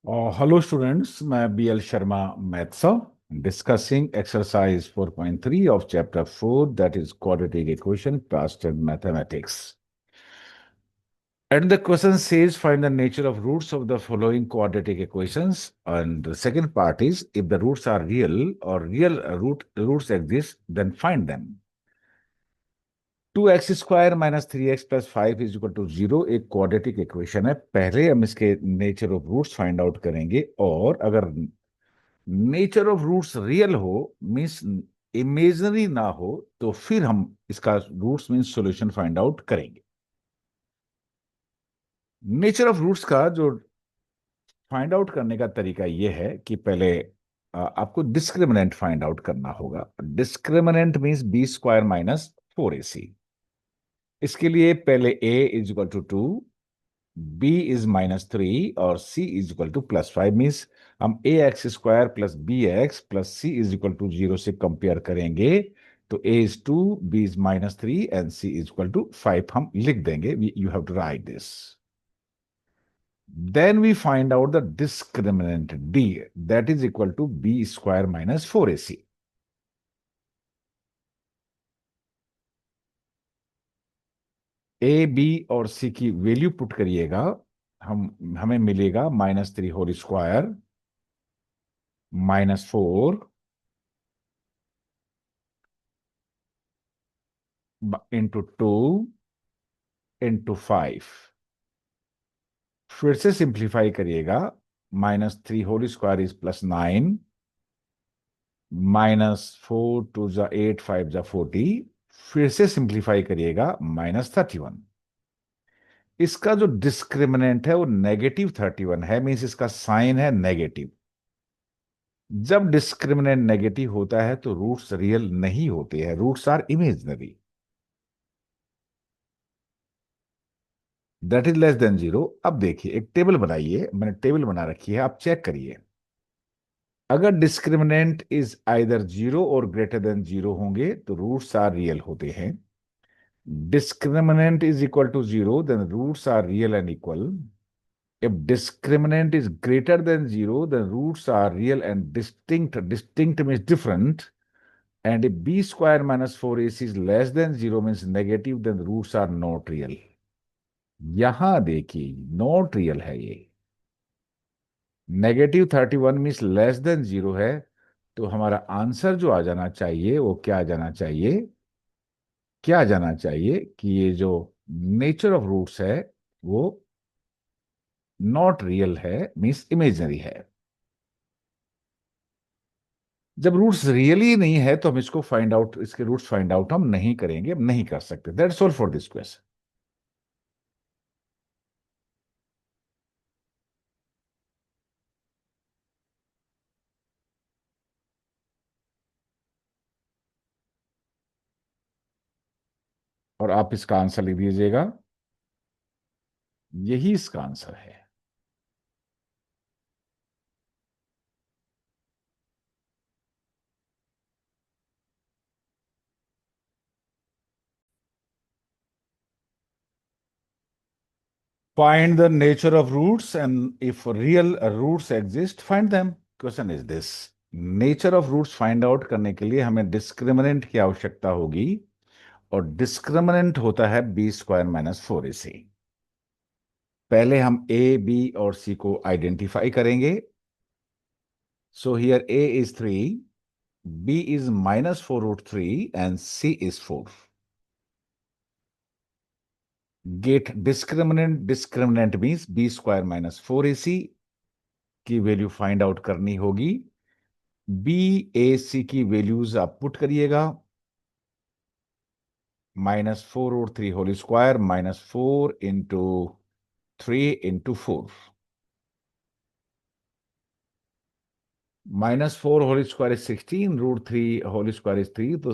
Hello students, मैं B L Sharma, maths discussing exercise 4.3 of chapter 4, that is quadratic equation, class 10 mathematics. And the question says find the nature of roots of the following quadratic equations. And the second part is if the roots are real or real roots exist, then find them. 2x² minus 3x plus 5 is equal to 0 एक quadratic equation है. पहले हम इसके nature of roots find out करेंगे, और अगर nature of roots real हो, means imaginary ना हो, तो फिर हम इसका roots means solution find out करेंगे. नेचर ऑफ रूट्स का जो फाइंड आउट करने का तरीका यह है कि पहले आपको डिस्क्रिमिनेंट फाइंड आउट करना होगा. Discriminant means b² minus 4ac. इसके लिए पहले a is equal to 2, b is -3 और c is equal to +5. Means हम ax² plus bx plus c is equal to 0 से कंपेयर करेंगे, तो a is 2, b is -3 and c is equal to 5 हम लिख देंगे. You have to write this. Then we find out the discriminant d, that is equal to b² minus 4ac. a, b और c की value put करिएगा, हमें मिलेगा -3² -4 into 2 into 5. फिर से सिंप्लीफाई करिएगा. -3² इज +9, -4 2 जा 8 5 जा 40. फिर से सिंप्लीफाई करिएगा, -31. इसका जो डिस्क्रिमिनेंट है वो -31 है, मीन्स इसका साइन है नेगेटिव. जब डिस्क्रिमिनेंट नेगेटिव होता है तो रूट्स रियल नहीं होते हैं, roots are imaginary. That is less than 0. अब देखिए, एक टेबल बनाइए, मैंने टेबल बना रखी है, आप चेक करिए. अगर discriminant is either 0 or greater than 0 होंगे तो रूट्स आर रियल होते हैं. Discriminant is equal to 0, then roots are real and equal. If discriminant is greater than 0, then roots are real and distinct. Distinct means different. And if b² minus 4ac is less than 0 means negative, then roots are not real. यहां देखिए, not real है ये. -31 means less than 0 है, तो हमारा answer जो आ जाना चाहिए वो क्या आ जाना चाहिए, क्या जाना चाहिए कि ये जो नेचर ऑफ रूट्स है वो नॉट रियल है, मीन्स इमेजनरी है. जब रूट्स रियली नहीं है तो हम इसको फाइंड आउट, इसके रूट्स फाइंड आउट हम नहीं करेंगे, हम नहीं कर सकते. That's all for this question. और आप इसका आंसर लिख दीजिएगा, यही इसका आंसर है. Find the nature of roots, and if real roots exist, find them. Question is this. Nature of roots find out करने के लिए हमें डिस्क्रिमिनेंट की आवश्यकता होगी, और डिस्क्रिमिनेंट होता है b² माइनस 4ac. पहले हम a, b और c को आइडेंटिफाई करेंगे. So here a is 3, b is -4√3 and c is 4. Get discriminant. Discriminant means b² minus 4ac की वैल्यू फाइंड आउट करनी होगी. b, a, c की वैल्यूज आप पुट करिएगा. -4√3 whole square -4 into 3 into 4. -4 whole square is 16, √3 whole square is 3, तो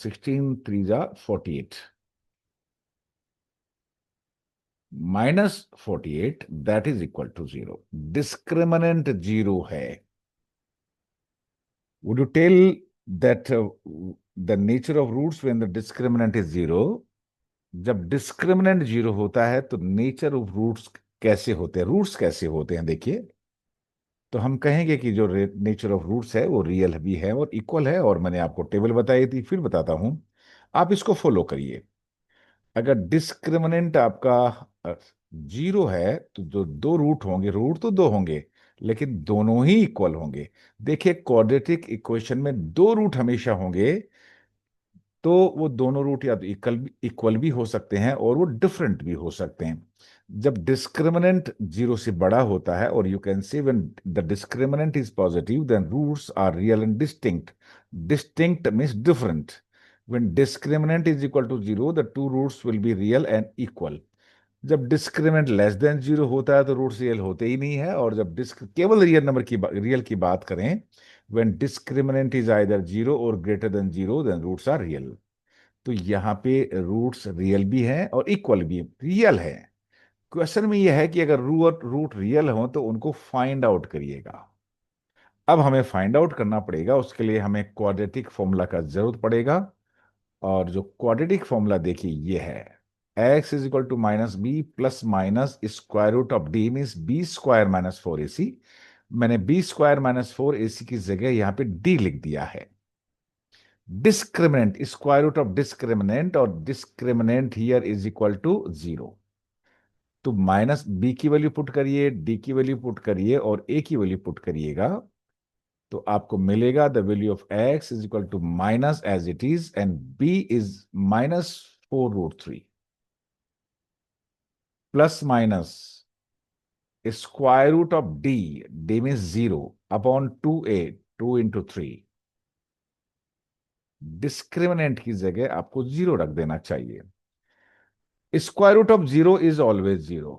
16 3 जा 48. -48, that is equal to 0. Discriminant 0 है. Would you tell that the nature of roots when the discriminant is 0? जब discriminant 0 होता है तो नेचर ऑफ रूट्स कैसे होते हैं, रूट्स कैसे होते हैं, देखिए. तो हम कहेंगे कि जो नेचर ऑफ रूट्स है वो रियल भी है और इक्वल है, और मैंने आपको टेबल बताई थी, फिर बताता हूं, आप इसको फॉलो करिए। अगर डिस्क्रिमिनेंट आपका 0 है तो जो दो रूट होंगे, रूट तो दो होंगे लेकिन दोनों ही इक्वल होंगे। देखिए क्वाड्रेटिक इक्वेशन में दो रूट हमेशा होंगे, तो वो दोनों रूट या तो इक्वल भी हो सकते हैं और वो डिफरेंट भी हो सकते हैं। जब डिस्क्रिमिनेंट 0 से बड़ा होता है, और you can say when the discriminant is positive then roots are real and distinct. Distinct means different. When discriminant is equal to 0 the two roots will be real and equal. जब discriminant less than 0 होता है तो roots real होते ही नहीं है। और जब disc केवल रियल नंबर की रियल की बात करें, when discriminant is either 0 or greater than 0 then roots are real. तो यहाँ पे रूट्स रियल भी हैं और इक्वल भी रियल है। क्वेश्चन में यह है कि अगर रूट रूट रियल हो तो उनको फाइंड आउट करिएगा। अब हमें फाइंड आउट करना पड़ेगा, उसके लिए हमें क्वाड्रेटिक फॉर्मूला का जरूरत पड़ेगा। और जो क्वाड्रेटिक फॉर्मूला देखिए ये है, x is equal to minus b plus minus square root of D means b square minus 4ac। मैंने बी स्क्वायर माइनस 4ac की जगह यहाँ पे डी लिख दिया है। Discriminant square root of discriminant, और discriminant here is equal to 0। तो माइनस बी की वैल्यू पुट करिए, डी की वैल्यू पुट करिए और ए की वैल्यू पुट करिएगा, तो आपको मिलेगा the value of x is equal to minus as it is and b is minus 4√3 plus minus square root of D, D means 0 upon 2a, 2 into 3। Discriminant की जगह आपको 0 रख देना चाहिए। Square root of 0 is always 0।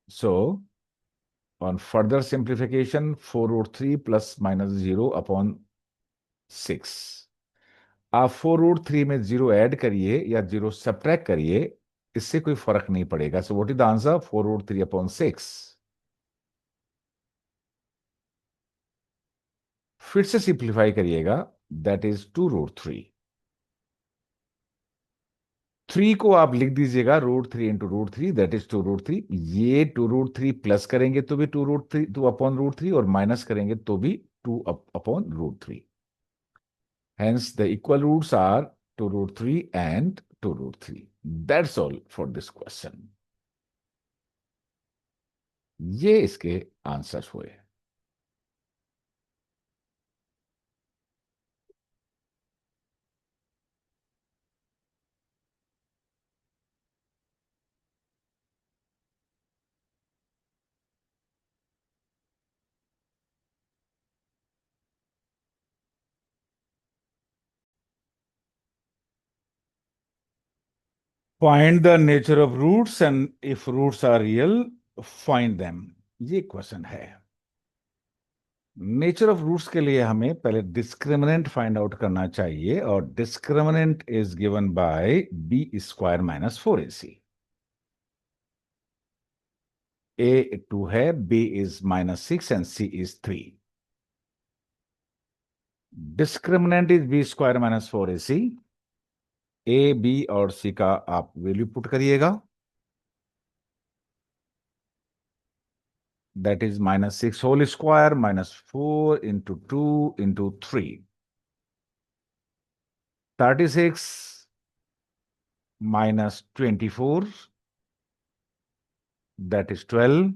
So on further simplification 4√3 plus minus 0 upon 6। आप 4√3 में 0 add करिए या 0 सब्ट्रैक्ट करिए, इससे कोई फर्क नहीं पड़ेगा। So what is the answer? 4√3 upon 6। फिर से सिंप्लीफाई करिएगा, दैट इज 2√3। 3 को आप लिख दीजिएगा √3 × √3, दैट इज 2√3। ये 2√3 प्लस करेंगे तो भी 2√3, 2/√3, और माइनस करेंगे तो भी 2/√3। Hence, the equal roots are 2√3 and 2√3. That's all for this question. ये इसके आंसर हुए। Find the nature of roots and if roots are real, find them। ये क्वेश्चन है। नेचर ऑफ रूट्स के लिए हमें पहले डिस्क्रिमिनेंट फाइंड आउट करना चाहिए, और discriminant is given by B square minus 4ac। A 2 है, B is -6 and C is 3। Discriminant is B square minus 4ac। A B और सी का आप वैल्यू पुट करिएगा, that is -6 whole square -4 × 2 × 3, 36 -24, that is 12,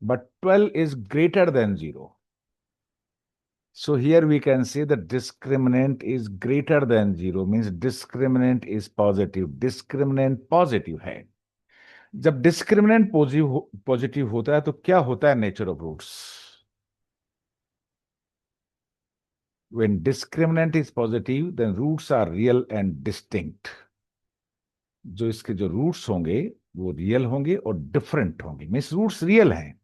but 12 is greater than 0. So here we can say the discriminant is greater than 0, means discriminant is positive। discriminant positive है। जब discriminant positive होता है तो क्या होता है nature of roots? When discriminant is positive, then roots are real and distinct। जो इसके जो रूट्स होंगे वो रियल होंगे और डिफरेंट होंगे, मीन्स रूट्स रियल हैं।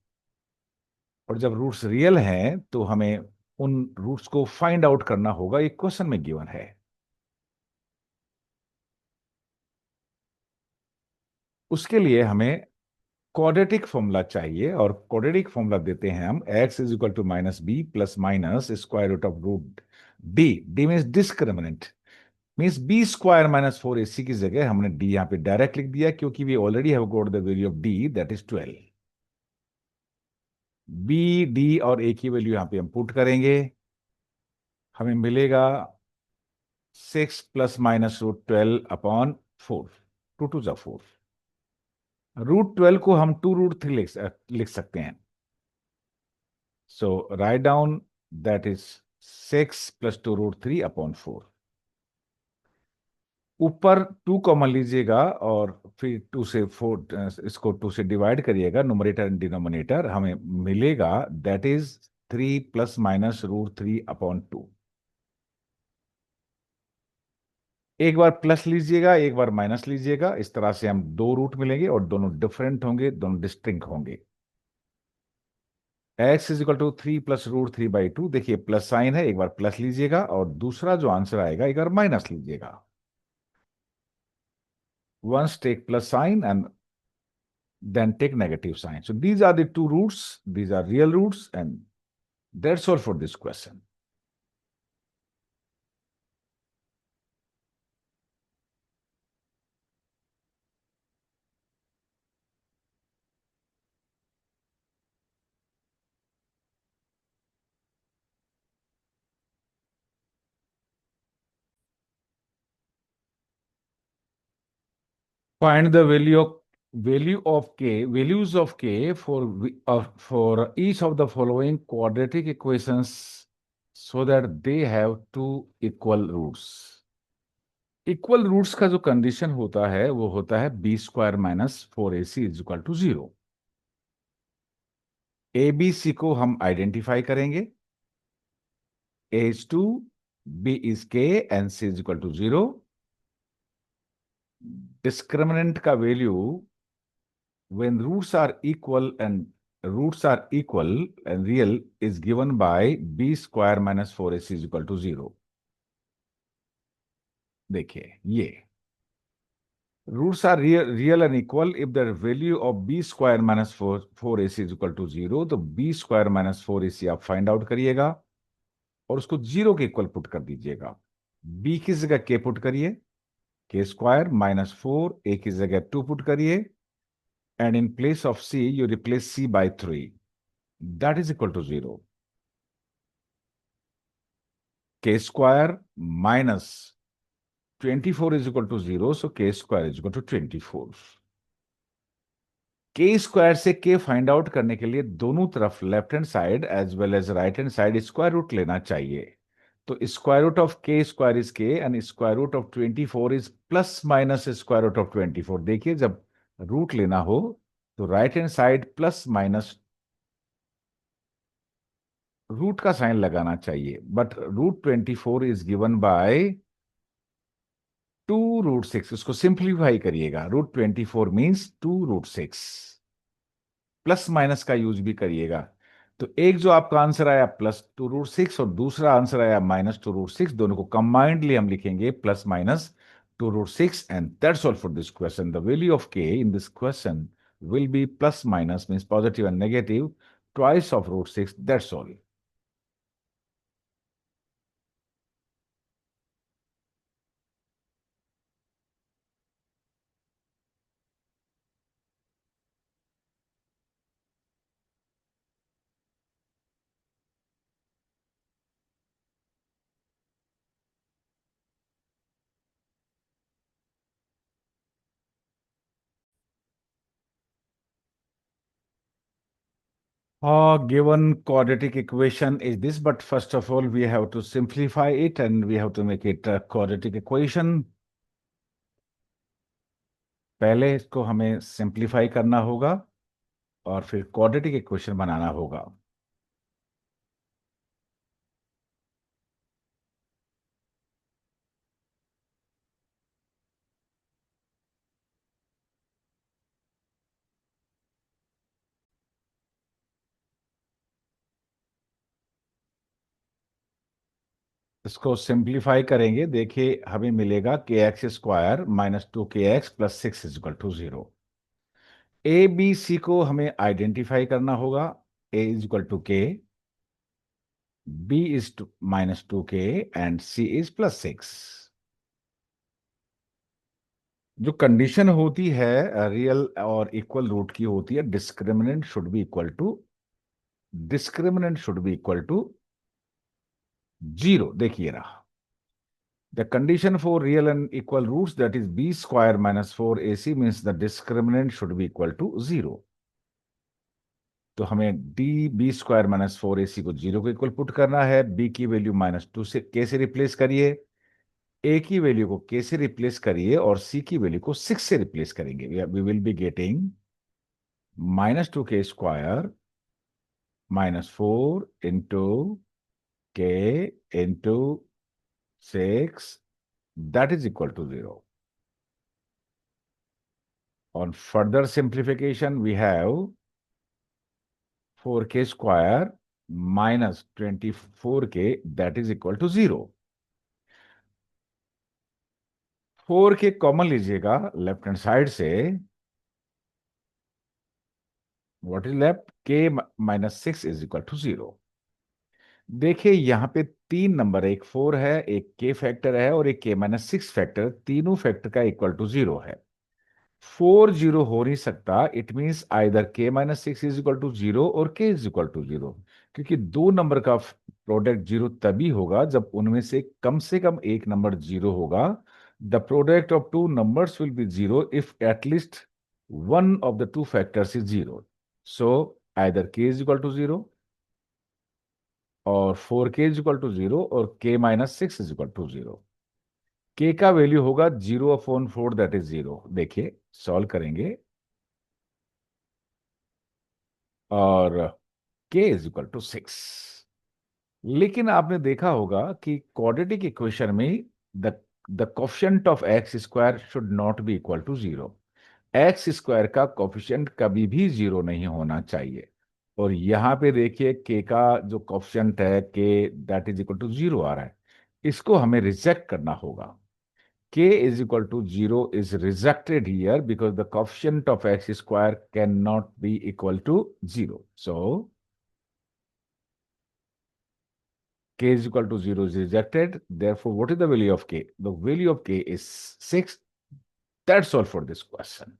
और जब रूट्स रियल हैं तो हमें उन रूट्स को फाइंड आउट करना होगा, एक क्वेश्चन में गिवन है। उसके लिए हमें क्वाड्रेटिक फॉर्मूला चाहिए, और क्वाड्रेटिक फॉर्मूला देते हैं हम, x is equal to minus b plus minus square root of root D, D means discriminant, means b square minus 4ac की जगह हमने डी यहां पे डायरेक्ट लिख दिया, क्योंकि we already have got the value of D that is 12। B D और a की वैल्यू यहां पे हम पुट करेंगे, हमें मिलेगा 6 ± √12 अपॉन 4, 2 × 4। √12 को हम 2√3 लिख सकते हैं। So write down that is 6 + 2√3 upon 4। ऊपर 2 कॉमन लीजिएगा और फिर 2 से 4, इसको 2 से डिवाइड करिएगा, नुमरेटर एंड डिनोमिनेटर, हमें मिलेगा दैट इज 3 ± √3 अपॉन 2। एक बार प्लस लीजिएगा, एक बार माइनस लीजिएगा, इस तरह से हम दो रूट मिलेंगे और दोनों डिफरेंट होंगे, दोनों डिस्टिंक्ट होंगे। x = 3 + √3/2। देखिए प्लस साइन है, एक बार प्लस लीजिएगा और दूसरा जो आंसर आएगा एक बार माइनस लीजिएगा। Once take plus sign and then take negative sign. So these are the two roots, these are real roots, and that's all for this question. Find the values of k for each of the following quadratic equations so that they have two equal roots. Equal roots का जो condition होता है वो होता है b² - 4ac = 0। A B C को हम identify करेंगे, a is 2, b is k and c = 0। Discriminant का value when roots are equal and real is given by b² - 4ac = 0। देखिए ये roots are real and equal if the value of b² - 4ac = 0। तो b² - 4ac आप find out करिएगा और उसको 0 के equal put कर दीजिएगा। b की जगह k पुट करिए, k² - 4, a की जगह 2 पुट करिए, and in place of c you replace c by 3, that is equal to 0। k² - 24 is equal to 0, so k² is equal to 24। k² से k find out करने के लिए दोनों तरफ left hand side as well as right hand side square root लेना चाहिए। तो square root of k² is k and square root of 24 is plus minus square root of 24। देखिए जब रूट लेना हो तो right hand side plus minus root का sign लगाना चाहिए, बट √24 इज गिवन बाय 2√6। उसको सिंप्लीफाई करिएगा, √24 मीन्स 2√6। प्लस माइनस का यूज भी करिएगा। तो एक जो आपका आंसर आया +2√6 और दूसरा आंसर आया -2√6, दोनों को कंबाइंडली हम लिखेंगे +-2√6 and that's all for this question. The value of k in this question will be plus minus means positive and negative twice of √6, that's all। Given quadratic equation is this, but first of all, we have to simplify it and we have to make it a quadratic equation। पहले इसको हमें simplify करना होगा और फिर quadratic equation बनाना होगा। इसको simplify करेंगे, देखिए हमें मिलेगा kx² - 2kx + 6 = 0। A B C को हमें आइडेंटिफाई करना होगा, a = k, b is -2k and c is +6। जो कंडीशन होती है रियल और इक्वल रूट की होती है, discriminant should be equal to discriminant should be equal to 0। देखिए रहा, the condition for real and equal roots that is B square minus 4ac means the discriminant should be equal to 0। तो हमें D B square minus 4ac को 0 को equal put करना है। B की value -2 से के से रिप्लेस करिए, ए की वैल्यू को के से रिप्लेस करिए और सी की वैल्यू को 6 से रिप्लेस करेंगे। We will be getting -2k² -4 into K into 6 that is equal to 0। On further simplification, we have 4k² minus 24k that is equal to 0। 4k common लीजिएगा लेफ्ट हैंड साइड से। What is left? k -6 is equal to 0। देखिए यहां पे तीन number है, एक 4 है, एक k फैक्टर है और एक k-6 फैक्टर, तीनों फैक्टर का इक्वल टू 0 है। 4 0 हो नहीं सकता। It means either k-6 is equal to 0 और k इज इक्वल टू 0, क्योंकि दो नंबर का प्रोडक्ट 0 तभी होगा जब उनमें से कम एक नंबर 0 होगा। The product of two numbers will be 0 if at least one of the two factors is 0। So either k is equal to 0 और 4k इज इक्वल टू 0 और k-6 is equal to 0। k का value होगा 0/4 that is 0। देखिए solve करेंगे और k is equal to 6। लेकिन आपने देखा होगा कि क्वाड्रेटिक इक्वेशन में the the coefficient of x square should not be equal to 0। X square का कोफिशिएंट कभी भी 0 नहीं होना चाहिए। और यहां पे देखिए के का जो कोफिशिएंट है के दैट इज इक्वल टू 0 आ रहा है, इसको हमें रिजेक्ट करना होगा। k is equal to 0 is rejected here because the coefficient of x square cannot be equal to 0. So k is equal to 0 is rejected. Therefore, what is the value of k? The value of k is 6. That's all for this question.